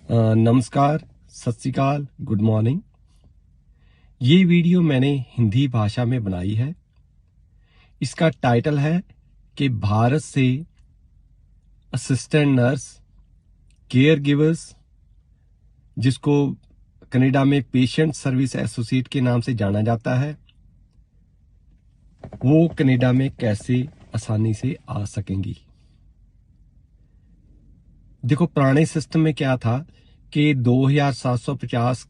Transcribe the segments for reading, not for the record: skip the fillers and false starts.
नमस्कार, सत श्री अकाल, गुड मॉर्निंग। ये वीडियो मैंने हिंदी भाषा में बनाई है। इसका टाइटल है कि भारत से असिस्टेंट नर्स, केयर गिवर्स, जिसको कनाडा में पेशेंट सर्विस एसोसिएट के नाम से जाना जाता है, वो कनाडा में कैसे आसानी से आ सकेंगी। देखो, पुराने सिस्टम में क्या था कि 2750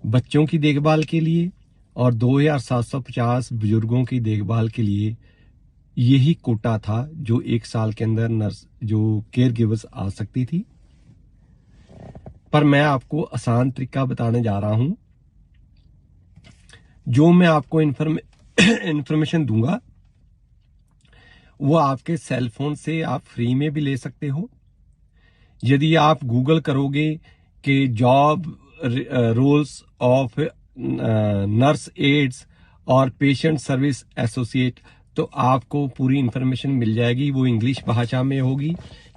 बच्चों की देखभाल के लिए और 2750 बुजुर्गों की देखभाल के लिए यही कोटा था जो एक साल के अंदर नर्स जो केयर गिवर्स आ सकती थी। पर मैं आपको आसान तरीका बताने जा रहा हूं। जो मैं आपको इंफॉर्मेशन दूंगा वो आपके सेल फोन से आप फ्री में भी ले सकते हो। यदि आप गूगल करोगे कि job roles of nurse aides और पेशेंट सर्विस एसोसिएट, तो आपको पूरी इंफॉर्मेशन मिल जाएगी। वो इंग्लिश भाषा में होगी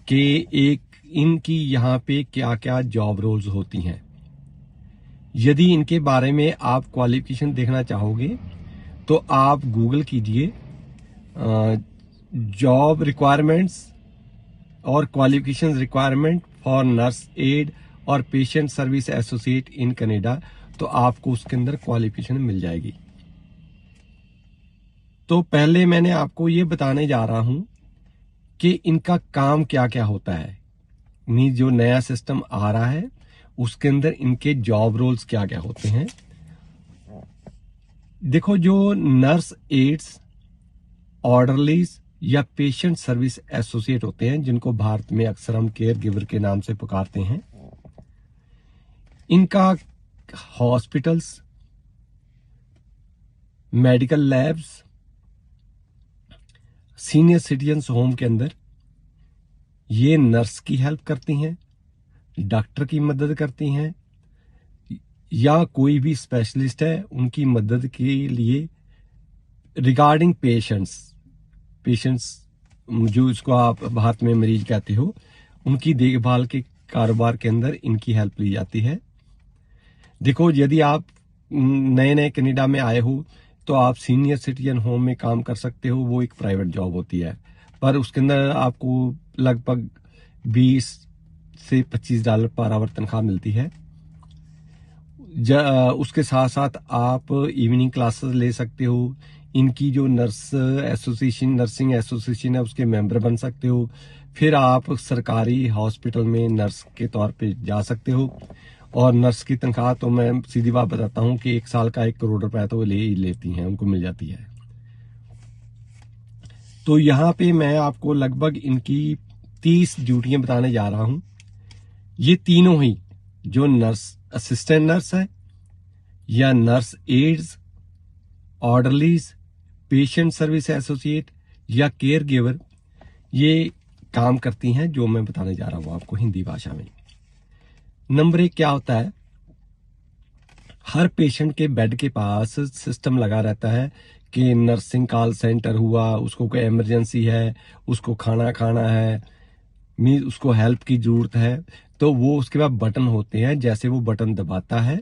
कि इनकी यहाँ पे क्या क्या जॉब रोल्स होती हैं। यदि इनके बारे में आप क्वालिफिकेशन देखना चाहोगे तो आप गूगल कीजिए जॉब रिक्वायरमेंट्स और qualification requirement for nurse aide और patient service associate in Canada, तो आपको उसके अंदर क्वालिफिकेशन मिल जाएगी। तो पहले मैंने आपको ये बताने जा रहा हूं कि इनका काम क्या क्या होता है। जो नया सिस्टम आ रहा है उसके अंदर इनके जॉब रोल्स क्या क्या होते हैं। देखो, जो नर्स एड्स, ऑर्डरलीज या पेशेंट सर्विस एसोसिएट होते हैं, जिनको भारत में अक्सर हम केयर गिवर के नाम से पुकारते हैं, इनका hospitals, medical labs, senior citizens home के अंदर ये नर्स की हेल्प करती हैं, डॉक्टर की मदद करती हैं, या कोई भी स्पेशलिस्ट है उनकी मदद के लिए रिगार्डिंग पेशेंट्स जो इसको आप भारत में मरीज कहते हो, उनकी देखभाल के कारोबार के अंदर इनकी हेल्प ली जाती है। देखो, यदि आप नए नए कनाडा में आए हो तो आप सीनियर सिटीजन होम में काम कर सकते हो। वो एक प्राइवेट जॉब होती है, पर उसके अंदर आपको लगभग 20 से $25 पर आवर तनख्वाह मिलती है। उसके साथ साथ आप इवनिंग क्लासेस ले सकते हो। इनकी जो नर्सिंग एसोसिएशन है उसके मेंबर बन सकते हो। फिर आप सरकारी हॉस्पिटल में नर्स के तौर पे जा सकते हो। और नर्स की तनख्वाह तो मैं सीधी बात बताता हूँ कि एक साल का 1 करोड़ रुपया तो ले ही लेती हैं, उनको मिल जाती है। तो यहाँ पे मैं आपको लगभग इनकी 30 ड्यूटियां बताने जा रहा हूं। ये तीनों ही, जो नर्स असिस्टेंट नर्स है या nurse aides, orderlies, patient service associate या केयर गिवर, ये काम करती हैं जो मैं बताने जा रहा हूं आपको हिंदी भाषा में। नंबर 1 क्या होता है, हर पेशेंट के बेड के पास सिस्टम लगा रहता है कि नर्सिंग कॉल सेंटर हुआ, उसको कोई इमरजेंसी है, उसको खाना खाना है, उसको हेल्प की जरूरत है, तो वो उसके बाद बटन होते हैं। जैसे वो बटन दबाता है,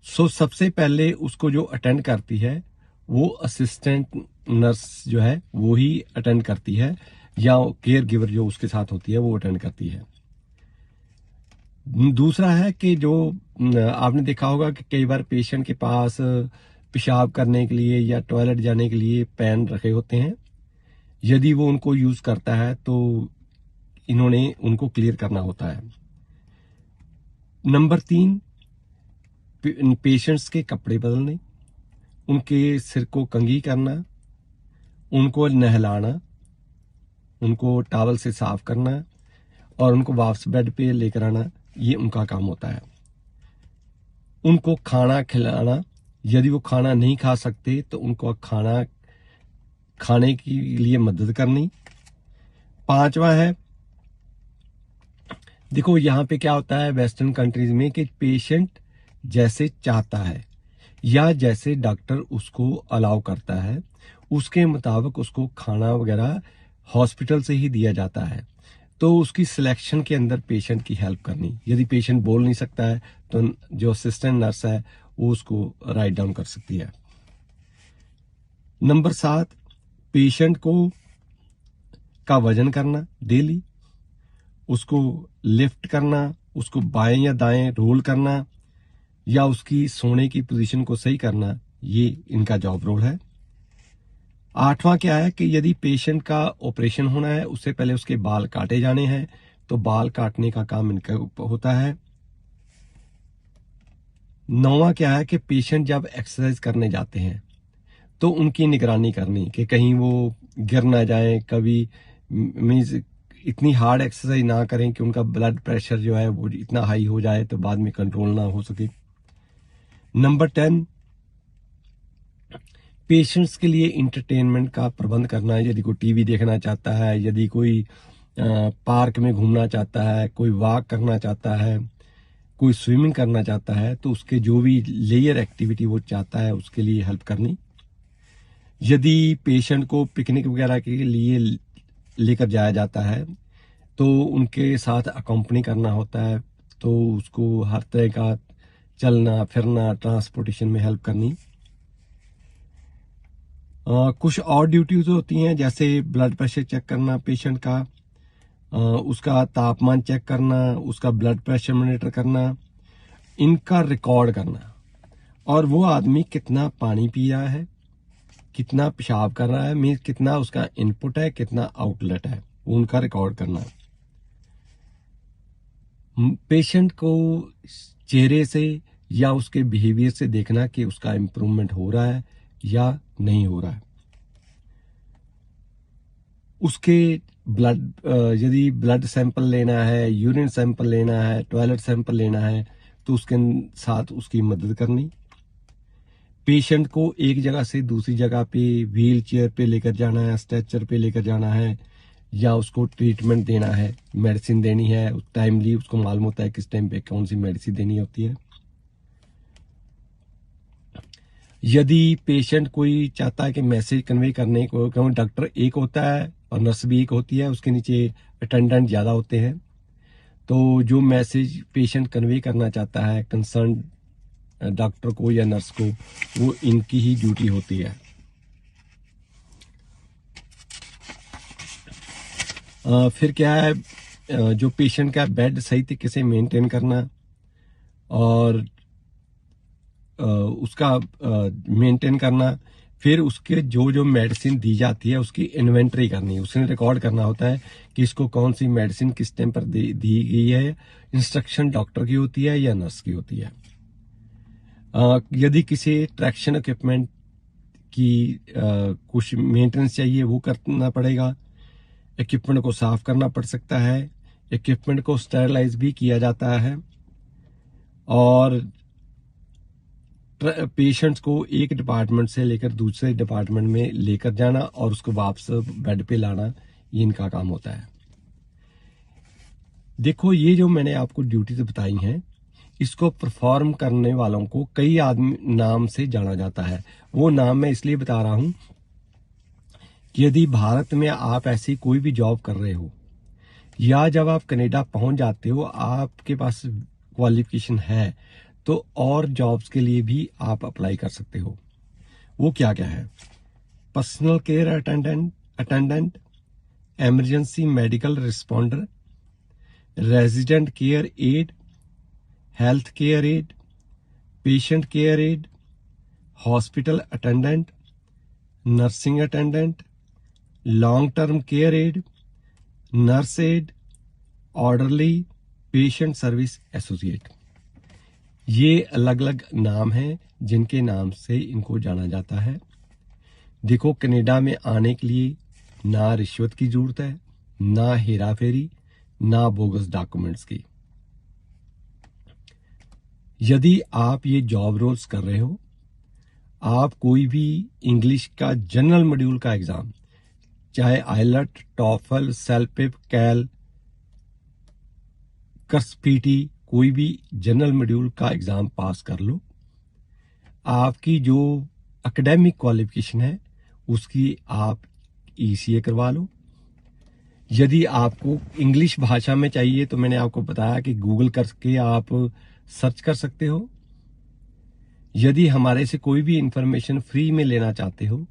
सबसे पहले उसको जो अटेंड करती है वो असिस्टेंट नर्स जो है वो ही अटेंड करती है, या केयर गिवर जो उसके साथ होती है वो अटेंड करती है। दूसरा है कि जो आपने देखा होगा कि कई बार पेशेंट के पास पेशाब करने के लिए या टॉयलेट जाने के लिए पैन रखे होते हैं। यदि वो उनको यूज करता है तो इन्होंने उनको क्लियर करना होता है। नंबर 3, पेशेंट्स के कपड़े बदलने, उनके सिर को कंघी करना, उनको नहलाना, उनको टॉवल से साफ करना और उनको वापस बेड पे लेकर आना, ये उनका काम होता है। उनको खाना खिलाना, यदि वो खाना नहीं खा सकते तो उनको खाना खाने के लिए मदद करनी। 5वां है, देखो यहाँ पे क्या होता है वेस्टर्न कंट्रीज में कि पेशेंट जैसे चाहता है या जैसे डॉक्टर उसको अलाउ करता है उसके मुताबिक उसको खाना वगैरह हॉस्पिटल से ही दिया जाता है। तो उसकी सिलेक्शन के अंदर पेशेंट की हेल्प करनी। यदि पेशेंट बोल नहीं सकता है तो जो असिस्टेंट नर्स है वो उसको राइट डाउन कर सकती है। नंबर 7, पेशेंट को का वजन करना डेली, उसको लिफ्ट करना, उसको बाएं या दाएं रोल करना, या उसकी सोने की पोजीशन को सही करना, ये इनका जॉब रोल है। 8वां क्या है कि यदि पेशेंट का ऑपरेशन होना है उससे पहले उसके बाल काटे जाने हैं तो बाल काटने का काम इनका होता है। 9वां क्या है कि पेशेंट जब एक्सरसाइज करने जाते हैं तो उनकी निगरानी करनी कि कहीं वो गिर ना जाए, कभी मीन्स इतनी हार्ड एक्सरसाइज ना करें कि उनका ब्लड प्रेशर जो है वो इतना हाई हो जाए तो बाद में कंट्रोल ना हो सके। नंबर 10, पेशेंट्स के लिए इंटरटेनमेंट का प्रबंध करना है। यदि कोई टीवी देखना चाहता है, यदि कोई पार्क में घूमना चाहता है, कोई वॉक करना चाहता है, कोई स्विमिंग करना चाहता है, तो उसके जो भी लेयर एक्टिविटी वो चाहता है उसके लिए हेल्प करनी। यदि पेशेंट को पिकनिक वगैरह के लिए लेकर जाया जाता है तो उनके साथ अकम्पनी करना होता है, तो उसको हर तरह का चलना फिरना ट्रांसपोर्टेशन में हेल्प करनी। कुछ और ड्यूटीज होती हैं जैसे ब्लड प्रेशर चेक करना पेशेंट का, उसका तापमान चेक करना, उसका ब्लड प्रेशर मॉनिटर करना, इनका रिकॉर्ड करना, और वो आदमी कितना पानी पी रहा है, कितना पेशाब कर रहा है, मीन्स कितना उसका इनपुट है, कितना आउटलेट है, उनका रिकॉर्ड करना। पेशेंट को चेहरे से या उसके बिहेवियर से देखना कि उसका इम्प्रूवमेंट हो रहा है या नहीं हो रहा है। उसके ब्लड यदि ब्लड सैंपल लेना है, यूरिन सैंपल लेना है, टॉयलेट सैंपल लेना है तो उसके साथ उसकी मदद करनी। पेशेंट को एक जगह से दूसरी जगह पे व्हील चेयर पे लेकर जाना है, स्ट्रेचर पे लेकर जाना है, या उसको ट्रीटमेंट देना है, मेडिसिन देनी है, टाइमली उसको मालूम होता है किस टाइम पे कौन सी मेडिसिन देनी होती है। यदि पेशेंट कोई चाहता है कि मैसेज कन्वे करने को, क्योंकि डॉक्टर एक होता है और नर्स भी एक होती है, उसके नीचे अटेंडेंट ज़्यादा होते हैं, तो जो मैसेज पेशेंट कन्वे करना चाहता है कंसर्न डॉक्टर को या नर्स को, वो इनकी ही ड्यूटी होती है। फिर क्या है, जो पेशेंट का बेड सही तरीके से मेंटेन करना और उसका मेंटेन करना, फिर उसके जो जो मेडिसिन दी जाती है उसकी इन्वेंट्री करनी, उसने रिकॉर्ड करना होता है कि इसको कौन सी मेडिसिन किस टाइम पर दी गई है। इंस्ट्रक्शन डॉक्टर की होती है या नर्स की होती है। यदि किसी ट्रैक्शन इक्विपमेंट की कुछ मेंटेनेंस चाहिए वो करना पड़ेगा। इक्विपमेंट को साफ करना पड़ सकता है, इक्विपमेंट को स्टेरलाइज भी किया जाता है, और पेशेंट्स को एक डिपार्टमेंट से लेकर दूसरे डिपार्टमेंट में लेकर जाना और उसको वापस बेड पे लाना, ये इनका काम होता है। देखो, ये जो मैंने आपको ड्यूटीज बताई हैं, इसको परफॉर्म करने वालों को कई आदमी नाम से जाना जाता है। वो नाम मैं इसलिए बता रहा हूं कि यदि भारत में आप ऐसी कोई भी जॉब कर रहे हो या जब आप कनाडा पहुंच जाते हो आपके पास क्वालिफिकेशन है, तो और जॉब्स के लिए भी आप अप्लाई कर सकते हो। वो क्या क्या है? Personal care attendant, emergency medical responder, resident care aide, health care aide, patient care aide, hospital attendant, nursing attendant, long term care aide, nurse aide, orderly, patient service associate. ये अलग अलग नाम हैं जिनके नाम से इनको जाना जाता है। देखो, कनाडा में आने के लिए ना रिश्वत की जरूरत है, ना हेरा फेरी, ना बोगस डॉक्यूमेंट्स की। यदि आप ये जॉब रोल्स कर रहे हो, आप कोई भी इंग्लिश का जनरल मॉड्यूल का एग्जाम, चाहे आइलट, टॉफल, सेल्पिप, कैल, कर्सपीटी, कोई भी जनरल मॉड्यूल का एग्जाम पास कर लो, आपकी जो एकेडमिक क्वालिफिकेशन है उसकी आप ईसीए करवा लो। यदि आपको इंग्लिश भाषा में चाहिए तो मैंने आपको बताया कि गूगल करके आप सर्च कर सकते हो। यदि हमारे से कोई भी इंफॉर्मेशन फ्री में लेना चाहते हो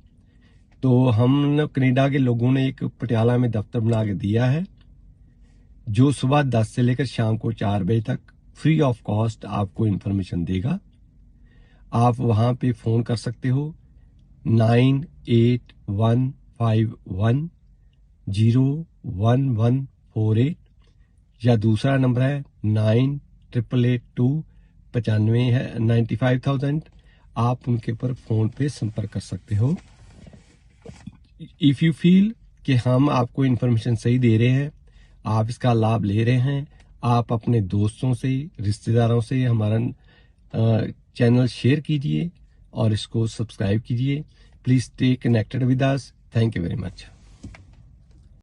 तो हम कनाडा के लोगों ने एक पटियाला में दफ्तर बना के दिया है, जो सुबह 10 से लेकर शाम को 4 बजे तक फ्री ऑफ कॉस्ट आपको इंफॉर्मेशन देगा। आप वहां पे फोन कर सकते हो 9815101148 या दूसरा नंबर है 988825 है 95,000। आप उनके ऊपर फोन पे संपर्क कर सकते हो। इफ यू फील कि हम आपको इंफॉर्मेशन सही दे रहे हैं, आप इसका लाभ ले रहे हैं, आप अपने दोस्तों से, रिश्तेदारों से हमारा चैनल शेयर कीजिए और इसको सब्सक्राइब कीजिए। Please stay connected with us. Thank you very much.